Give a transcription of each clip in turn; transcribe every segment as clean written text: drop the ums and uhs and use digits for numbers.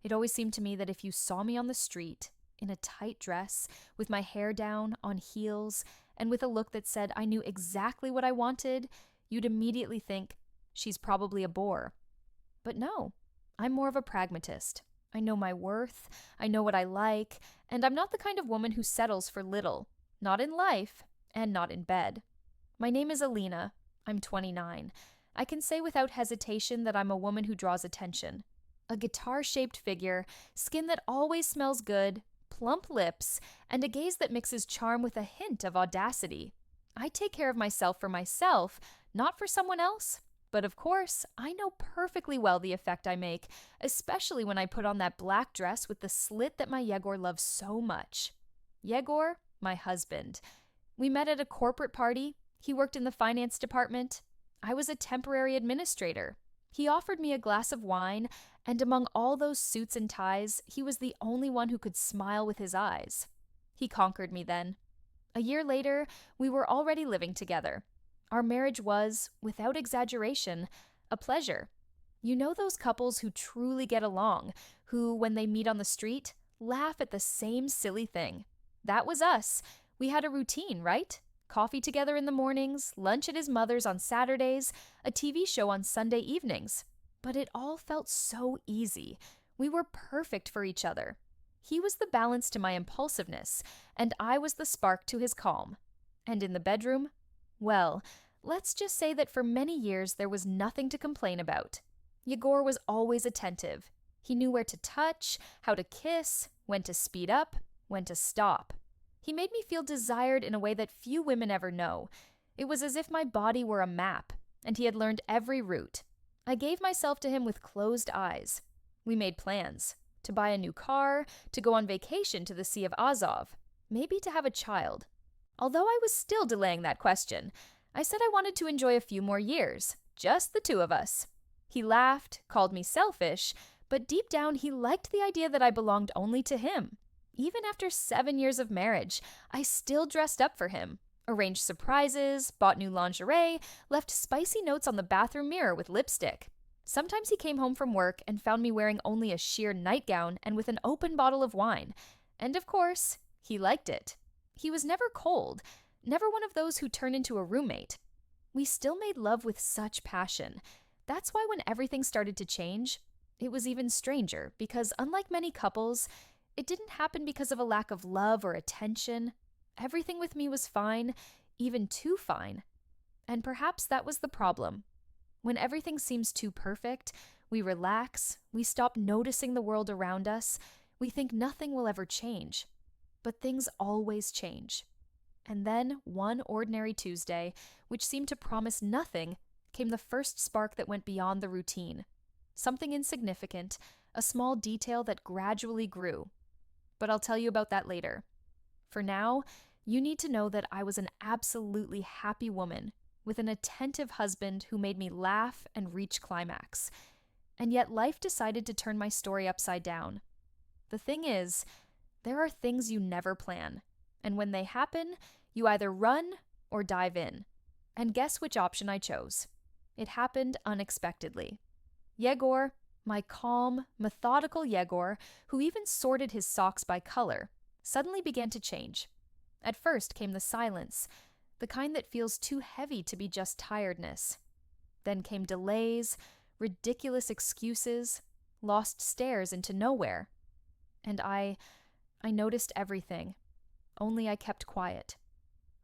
It always seemed to me that if you saw me on the street, in a tight dress, with my hair down, on heels, and with a look that said I knew exactly what I wanted, you'd immediately think, she's probably a bore. But no, I'm more of a pragmatist. I know my worth, I know what I like, and I'm not the kind of woman who settles for little. Not in life, and not in bed. My name is Alina. I'm 29. I can say without hesitation that I'm a woman who draws attention. A guitar-shaped figure, skin that always smells good, plump lips, and a gaze that mixes charm with a hint of audacity. I take care of myself for myself, not for someone else. But of course, I know perfectly well the effect I make, especially when I put on that black dress with the slit that my Yegor loves so much. Yegor, my husband. We met at a corporate party. He worked in the finance department. I was a temporary administrator. He offered me a glass of wine, and among all those suits and ties, he was the only one who could smile with his eyes. He conquered me then. A year later, we were already living together. Our marriage was, without exaggeration, a pleasure. You know those couples who truly get along, who, when they meet on the street, laugh at the same silly thing. That was us. We had a routine, right? Coffee together in the mornings, lunch at his mother's on Saturdays, a TV show on Sunday evenings. But it all felt so easy. We were perfect for each other. He was the balance to my impulsiveness, and I was the spark to his calm. And in the bedroom? Well, let's just say that for many years there was nothing to complain about. Yegor was always attentive. He knew where to touch, how to kiss, when to speed up, when to stop. He made me feel desired in a way that few women ever know. It was as if my body were a map, and he had learned every route. I gave myself to him with closed eyes. We made plans. To buy a new car, to go on vacation to the Sea of Azov, maybe to have a child. Although I was still delaying that question, I said I wanted to enjoy a few more years, just the two of us. He laughed, called me selfish, but deep down he liked the idea that I belonged only to him. Even after 7 years of marriage, I still dressed up for him, arranged surprises, bought new lingerie, left spicy notes on the bathroom mirror with lipstick. Sometimes he came home from work and found me wearing only a sheer nightgown and with an open bottle of wine. And of course, he liked it. He was never cold, never one of those who turn into a roommate. We still made love with such passion. That's why when everything started to change, it was even stranger, because unlike many couples, it didn't happen because of a lack of love or attention. Everything with me was fine, even too fine. And perhaps that was the problem. When everything seems too perfect, we relax, we stop noticing the world around us, we think nothing will ever change. But things always change. And then, one ordinary Tuesday, which seemed to promise nothing, came the first spark that went beyond the routine. Something insignificant, a small detail that gradually grew. But I'll tell you about that later. For now, you need to know that I was an absolutely happy woman, with an attentive husband who made me laugh and reach climax. And yet life decided to turn my story upside down. The thing is, there are things you never plan, and when they happen, you either run or dive in. And guess which option I chose? It happened unexpectedly. Yegor, my calm, methodical Yegor, who even sorted his socks by color, suddenly began to change. At first came the silence, the kind that feels too heavy to be just tiredness. Then came delays, ridiculous excuses, lost stares into nowhere. And I noticed everything, only I kept quiet.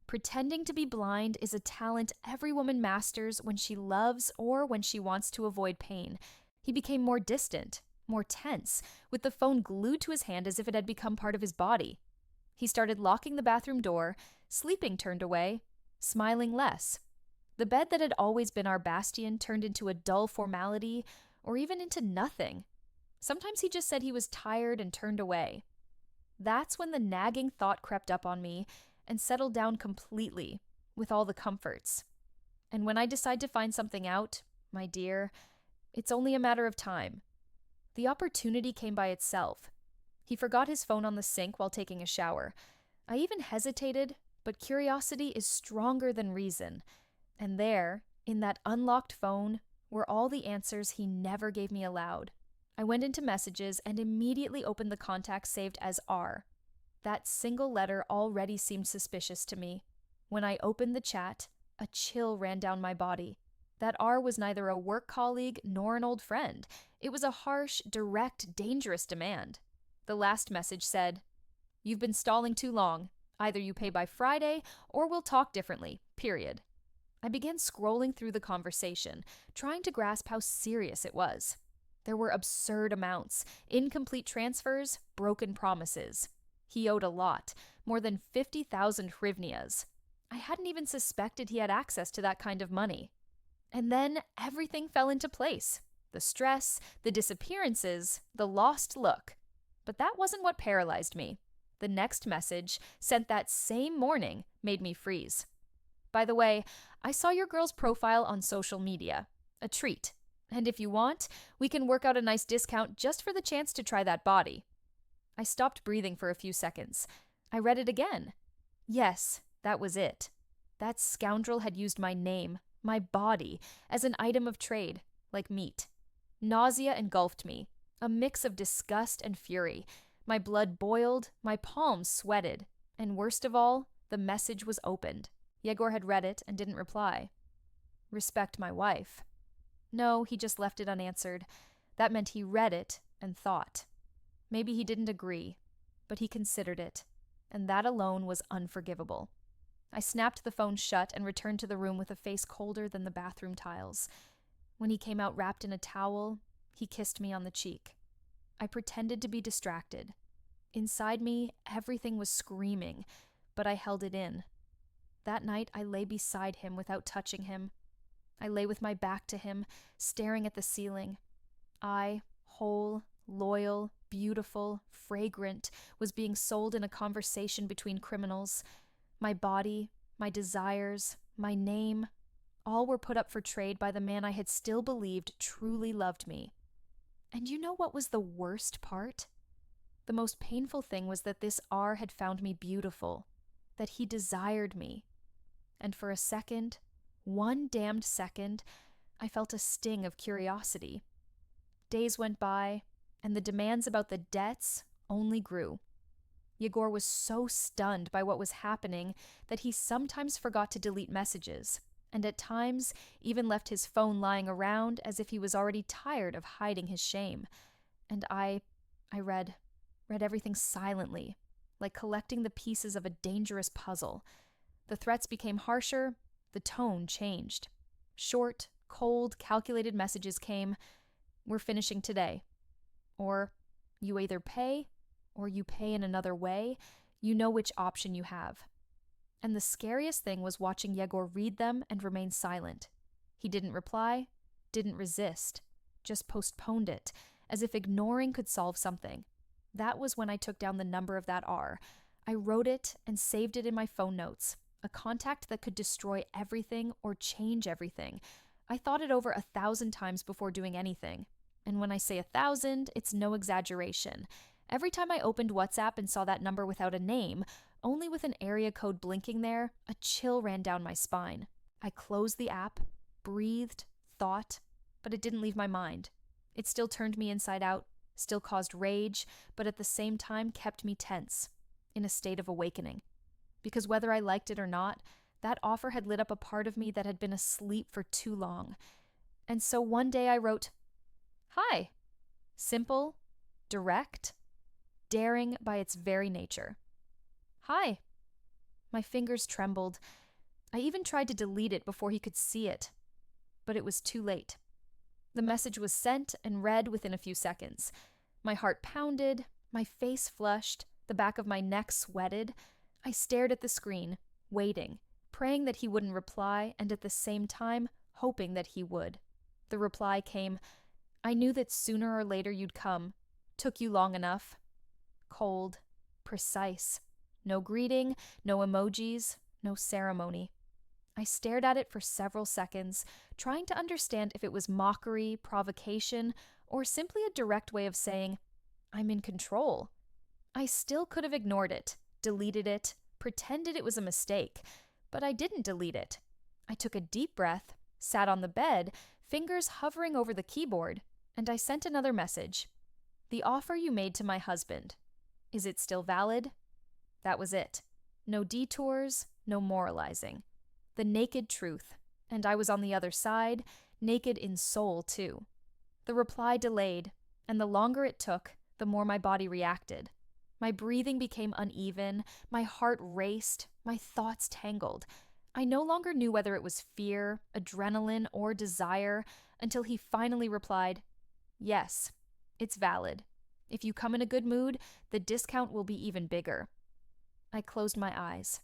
Pretending to be blind is a talent every woman masters when she loves or when she wants to avoid pain. He became more distant, more tense, with the phone glued to his hand as if it had become part of his body. He started locking the bathroom door, sleeping turned away, smiling less. The bed that had always been our bastion turned into a dull formality, or even into nothing. Sometimes he just said he was tired and turned away. That's when the nagging thought crept up on me and settled down completely, with all the comforts. And when I decide to find something out, my dear, it's only a matter of time. The opportunity came by itself. He forgot his phone on the sink while taking a shower. I even hesitated, but curiosity is stronger than reason. And there, in that unlocked phone, were all the answers he never gave me aloud. I went into messages and immediately opened the contact saved as R. That single letter already seemed suspicious to me. When I opened the chat, a chill ran down my body. That R was neither a work colleague nor an old friend. It was a harsh, direct, dangerous demand. The last message said, "You've been stalling too long. Either you pay by Friday or we'll talk differently, period." I began scrolling through the conversation, trying to grasp how serious it was. There were absurd amounts, incomplete transfers, broken promises. He owed a lot, more than 50,000 hryvnias. I hadn't even suspected he had access to that kind of money. And then everything fell into place. The stress, the disappearances, the lost look. But that wasn't what paralyzed me. The next message, sent that same morning, made me freeze. "By the way, I saw your girl's profile on social media. A treat. And if you want, we can work out a nice discount just for the chance to try that body." I stopped breathing for a few seconds. I read it again. Yes, that was it. That scoundrel had used my name, my body, as an item of trade, like meat. Nausea engulfed me, a mix of disgust and fury. My blood boiled, my palms sweated, and worst of all, the message was opened. Yegor had read it and didn't reply. "Respect my wife." No, he just left it unanswered. That meant he read it and thought. Maybe he didn't agree, but he considered it, and that alone was unforgivable. I snapped the phone shut and returned to the room with a face colder than the bathroom tiles. When he came out wrapped in a towel, he kissed me on the cheek. I pretended to be distracted. Inside me, everything was screaming, but I held it in. That night, I lay beside him without touching him. I lay with my back to him, staring at the ceiling. I, whole, loyal, beautiful, fragrant, was being sold in a conversation between criminals. My body, my desires, my name, all were put up for trade by the man I had still believed truly loved me. And you know what was the worst part? The most painful thing was that this R had found me beautiful, that he desired me. And for a second, one damned second, I felt a sting of curiosity. Days went by, and the demands about the debts only grew. Yegor was so stunned by what was happening that he sometimes forgot to delete messages, and at times even left his phone lying around as if he was already tired of hiding his shame. And I read everything silently, like collecting the pieces of a dangerous puzzle. The threats became harsher, the tone changed. Short, cold, calculated messages came, "We're finishing today." Or, "You either pay, or you pay in another way. You know which option you have." And the scariest thing was watching Yegor read them and remain silent. He didn't reply, didn't resist, just postponed it, as if ignoring could solve something. That was when I took down the number of that R. I wrote it and saved it in my phone notes, a contact that could destroy everything or change everything. I thought it over 1,000 times before doing anything. And when I say 1,000, it's no exaggeration. Every time I opened WhatsApp and saw that number without a name, only with an area code blinking there, a chill ran down my spine. I closed the app, breathed, thought, but it didn't leave my mind. It still turned me inside out, still caused rage, but at the same time kept me tense, in a state of awakening. Because whether I liked it or not, that offer had lit up a part of me that had been asleep for too long. And so one day I wrote, "Hi." Simple, direct, daring by its very nature. "Hi." My fingers trembled. I even tried to delete it before he could see it, but it was too late. The message was sent and read within a few seconds. My heart pounded, my face flushed, the back of my neck sweated. I stared at the screen, waiting, praying that he wouldn't reply, and at the same time, hoping that he would. The reply came, "I knew that sooner or later you'd come. Took you long enough." Cold, precise. No greeting, no emojis, no ceremony. I stared at it for several seconds, trying to understand if it was mockery, provocation, or simply a direct way of saying, "I'm in control." I still could have ignored it, deleted it, pretended it was a mistake, but I didn't delete it. I took a deep breath, sat on the bed, fingers hovering over the keyboard, and I sent another message. The offer you made to my husband. Is it still valid? That was it. No detours, no moralizing. The naked truth, and I was on the other side, naked in soul too. The reply delayed, and the longer it took, the more my body reacted. My breathing became uneven, my heart raced, my thoughts tangled. I no longer knew whether it was fear, adrenaline, or desire until he finally replied, "Yes, it's valid. If you come in a good mood, the discount will be even bigger." I closed my eyes.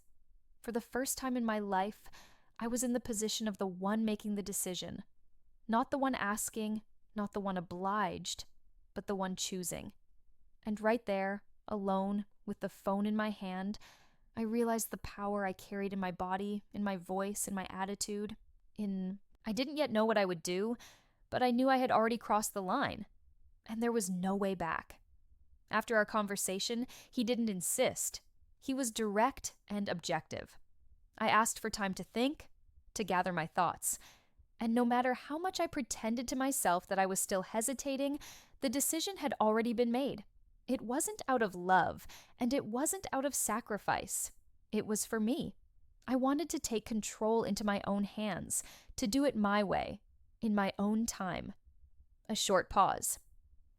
For the first time in my life, I was in the position of the one making the decision. Not the one asking, not the one obliged, but the one choosing. And right there, alone, with the phone in my hand, I realized the power I carried in my body, in my voice, in my attitude, I didn't yet know what I would do, but I knew I had already crossed the line, and there was no way back. After our conversation, he didn't insist. He was direct and objective. I asked for time to think, to gather my thoughts, and no matter how much I pretended to myself that I was still hesitating, the decision had already been made. It wasn't out of love, and it wasn't out of sacrifice. It was for me. I wanted to take control into my own hands, to do it my way, in my own time. A short pause.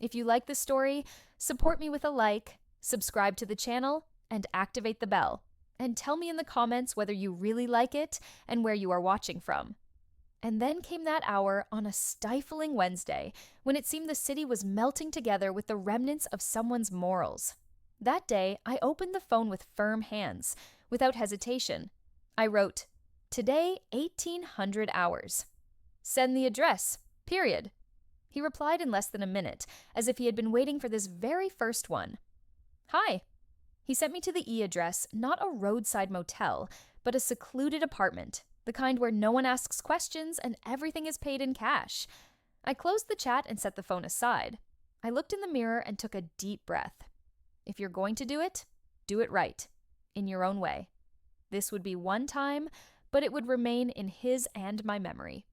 If you like this story, support me with a like, subscribe to the channel, and activate the bell. And tell me in the comments whether you really like it and where you are watching from. And then came that hour on a stifling Wednesday when it seemed the city was melting together with the remnants of someone's morals. That day, I opened the phone with firm hands, without hesitation. I wrote, "Today, 1800 hours. Send the address, period." He replied in less than a minute, as if he had been waiting for this very first one. "Hi." He sent me to the address, not a roadside motel, but a secluded apartment, the kind where no one asks questions and everything is paid in cash. I closed the chat and set the phone aside. I looked in the mirror and took a deep breath. If you're going to do it right, in your own way. This would be one time, but it would remain in his and my memory.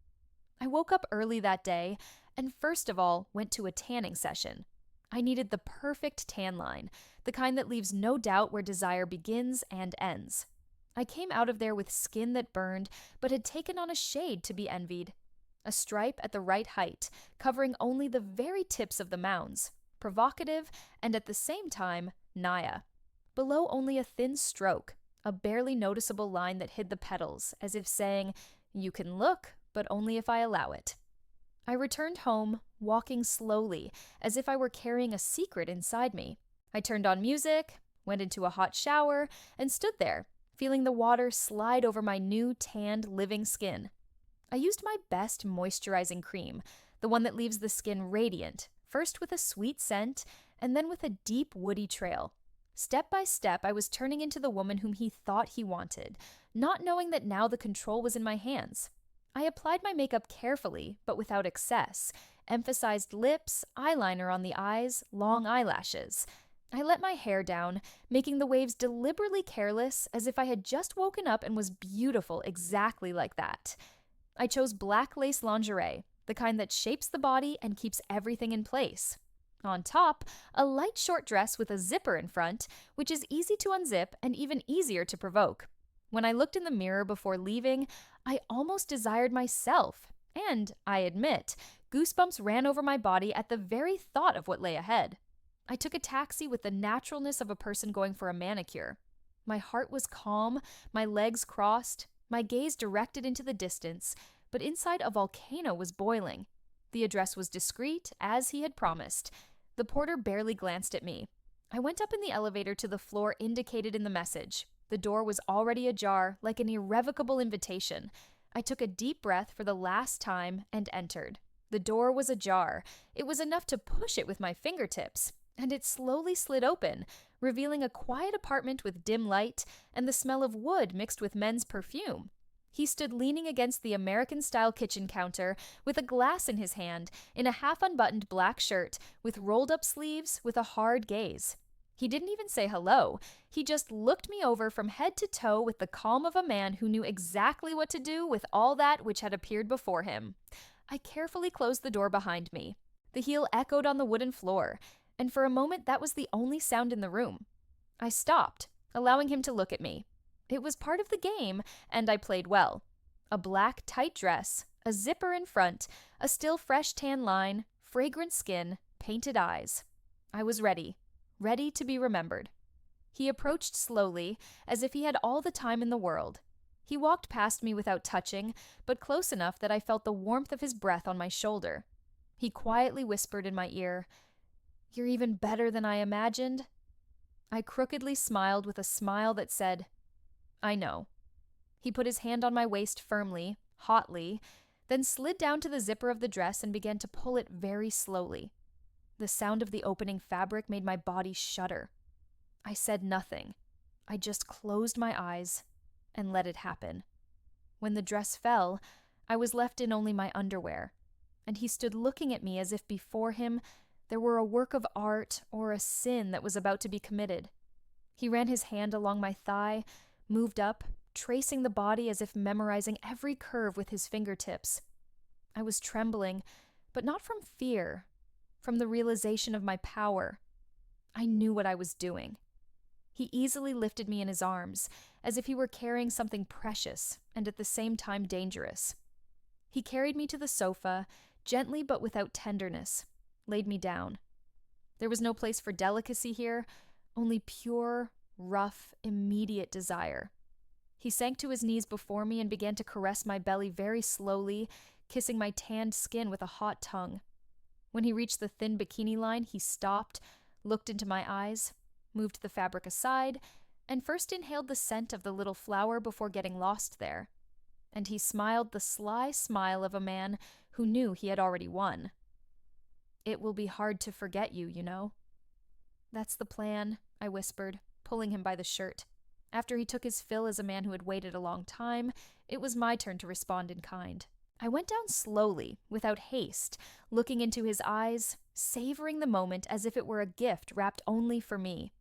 I woke up early that day and first of all went to a tanning session. I needed the perfect tan line, the kind that leaves no doubt where desire begins and ends. I came out of there with skin that burned, but had taken on a shade to be envied. A stripe at the right height, covering only the very tips of the mounds, provocative and at the same time, Naya. Below only a thin stroke, a barely noticeable line that hid the petals, as if saying, "You can look, but only if I allow it." I returned home, walking slowly, as if I were carrying a secret inside me. I turned on music, went into a hot shower, and stood there, feeling the water slide over my new tanned living skin. I used my best moisturizing cream, the one that leaves the skin radiant, first with a sweet scent, and then with a deep woody trail. Step by step, I was turning into the woman whom he thought he wanted, not knowing that now the control was in my hands. I applied my makeup carefully, but without excess, emphasized lips, eyeliner on the eyes, long eyelashes. I let my hair down, making the waves deliberately careless, as if I had just woken up and was beautiful exactly like that. I chose black lace lingerie, the kind that shapes the body and keeps everything in place. On top, a light short dress with a zipper in front, which is easy to unzip and even easier to provoke. When I looked in the mirror before leaving, I almost desired myself, and, I admit, goosebumps ran over my body at the very thought of what lay ahead. I took a taxi with the naturalness of a person going for a manicure. My heart was calm, my legs crossed, my gaze directed into the distance, but inside a volcano was boiling. The address was discreet, as he had promised. The porter barely glanced at me. I went up in the elevator to the floor indicated in the message. The door was already ajar, like an irrevocable invitation. I took a deep breath for the last time and entered. The door was ajar. It was enough to push it with my fingertips, and it slowly slid open, revealing a quiet apartment with dim light and the smell of wood mixed with men's perfume. He stood leaning against the American-style kitchen counter with a glass in his hand, in a half-unbuttoned black shirt, with rolled-up sleeves, with a hard gaze. He didn't even say hello. He just looked me over from head to toe with the calm of a man who knew exactly what to do with all that which had appeared before him. I carefully closed the door behind me. The heel echoed on the wooden floor, and for a moment that was the only sound in the room. I stopped, allowing him to look at me. It was part of the game, and I played well. A black, tight dress, a zipper in front, a still fresh tan line, fragrant skin, painted eyes. I was ready to be remembered. He approached slowly, as if he had all the time in the world. He walked past me without touching, but close enough that I felt the warmth of his breath on my shoulder. He quietly whispered in my ear, "You're even better than I imagined." I crookedly smiled with a smile that said, "I know." He put his hand on my waist firmly, hotly, then slid down to the zipper of the dress and began to pull it very slowly. The sound of the opening fabric made my body shudder. I said nothing. I just closed my eyes and let it happen. When the dress fell, I was left in only my underwear, and he stood looking at me as if before him there were a work of art or a sin that was about to be committed. He ran his hand along my thigh, moved up, tracing the body as if memorizing every curve with his fingertips. I was trembling, but not from fear, from the realization of my power. I knew what I was doing. He easily lifted me in his arms, as if he were carrying something precious and at the same time dangerous. He carried me to the sofa, gently but without tenderness, laid me down. There was no place for delicacy here, only pure, rough, immediate desire. He sank to his knees before me and began to caress my belly very slowly, kissing my tanned skin with a hot tongue. When he reached the thin bikini line, he stopped, looked into my eyes, moved the fabric aside, and first inhaled the scent of the little flower before getting lost there. And he smiled the sly smile of a man who knew he had already won. "It will be hard to forget you, you know." "That's the plan," I whispered, pulling him by the shirt. After he took his fill as a man who had waited a long time, it was my turn to respond in kind. I went down slowly, without haste, looking into his eyes, savoring the moment as if it were a gift wrapped only for me.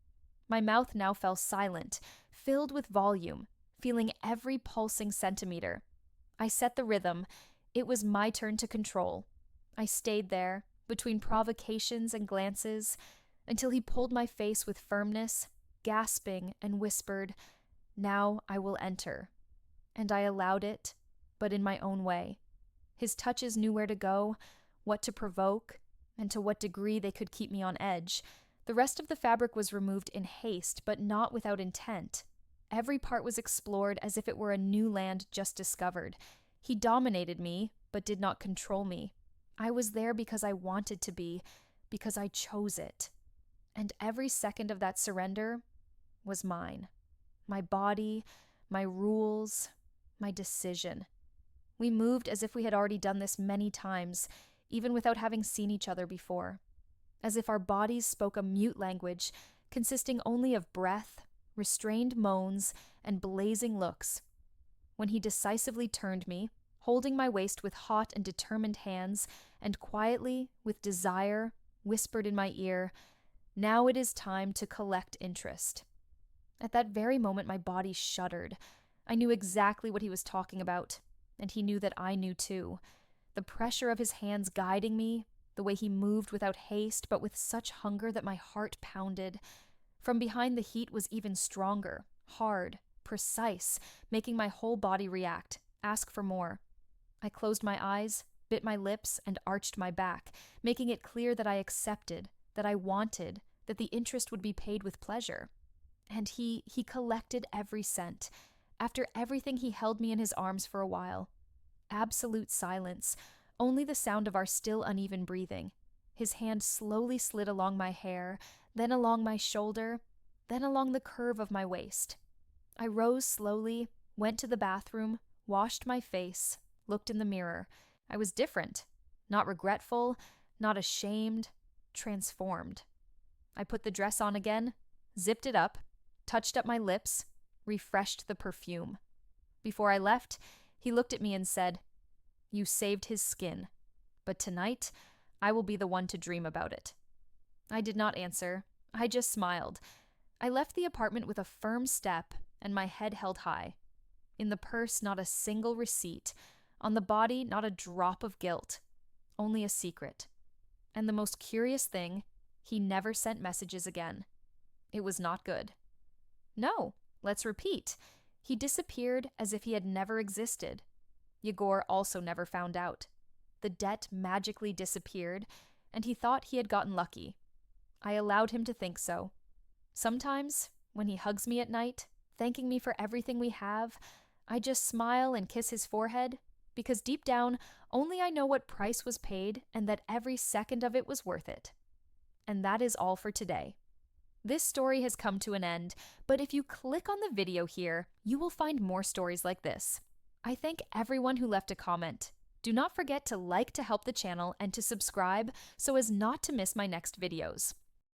My mouth now fell silent, filled with volume, feeling every pulsing centimeter. I set the rhythm. It was my turn to control. I stayed there, between provocations and glances, until he pulled my face with firmness, gasping, and whispered, "Now I will enter." And I allowed it, but in my own way. His touches knew where to go, what to provoke, and to what degree they could keep me on edge. The rest of the fabric was removed in haste, but not without intent. Every part was explored as if it were a new land just discovered. He dominated me, but did not control me. I was there because I wanted to be, because I chose it. And every second of that surrender was mine. My body, my rules, my decision. We moved as if we had already done this many times, even without having seen each other before. As if our bodies spoke a mute language consisting only of breath, restrained moans, and blazing looks. When he decisively turned me, holding my waist with hot and determined hands, and quietly, with desire, whispered in my ear, "Now it is time to collect interest." At that very moment my body shuddered. I knew exactly what he was talking about, and he knew that I knew too. The pressure of his hands guiding me, the way he moved without haste but with such hunger that my heart pounded. From behind the heat was even stronger, hard, precise, making my whole body react, ask for more. I closed my eyes, bit my lips, and arched my back, making it clear that I accepted, that I wanted, that the interest would be paid with pleasure. And he collected every cent. After everything, he held me in his arms for a while. Absolute silence, only the sound of our still uneven breathing. His hand slowly slid along my hair, then along my shoulder, then along the curve of my waist. I rose slowly, went to the bathroom, washed my face, looked in the mirror. I was different. Not regretful, not ashamed, transformed. I put the dress on again, zipped it up, touched up my lips, refreshed the perfume. Before I left, he looked at me and said, "You saved his skin, but tonight I will be the one to dream about it." I did not answer. I just smiled. I left the apartment with a firm step and my head held high. In the purse, not a single receipt. On the body, not a drop of guilt. Only a secret. And the most curious thing, he never sent messages again. It was not good. No, let's repeat. He disappeared as if he had never existed. Yegor also never found out. The debt magically disappeared, and he thought he had gotten lucky. I allowed him to think so. Sometimes, when he hugs me at night, thanking me for everything we have, I just smile and kiss his forehead, because deep down, only I know what price was paid and that every second of it was worth it. And that is all for today. This story has come to an end, but if you click on the video here, you will find more stories like this. I thank everyone who left a comment. Do not forget to like to help the channel and to subscribe so as not to miss my next videos.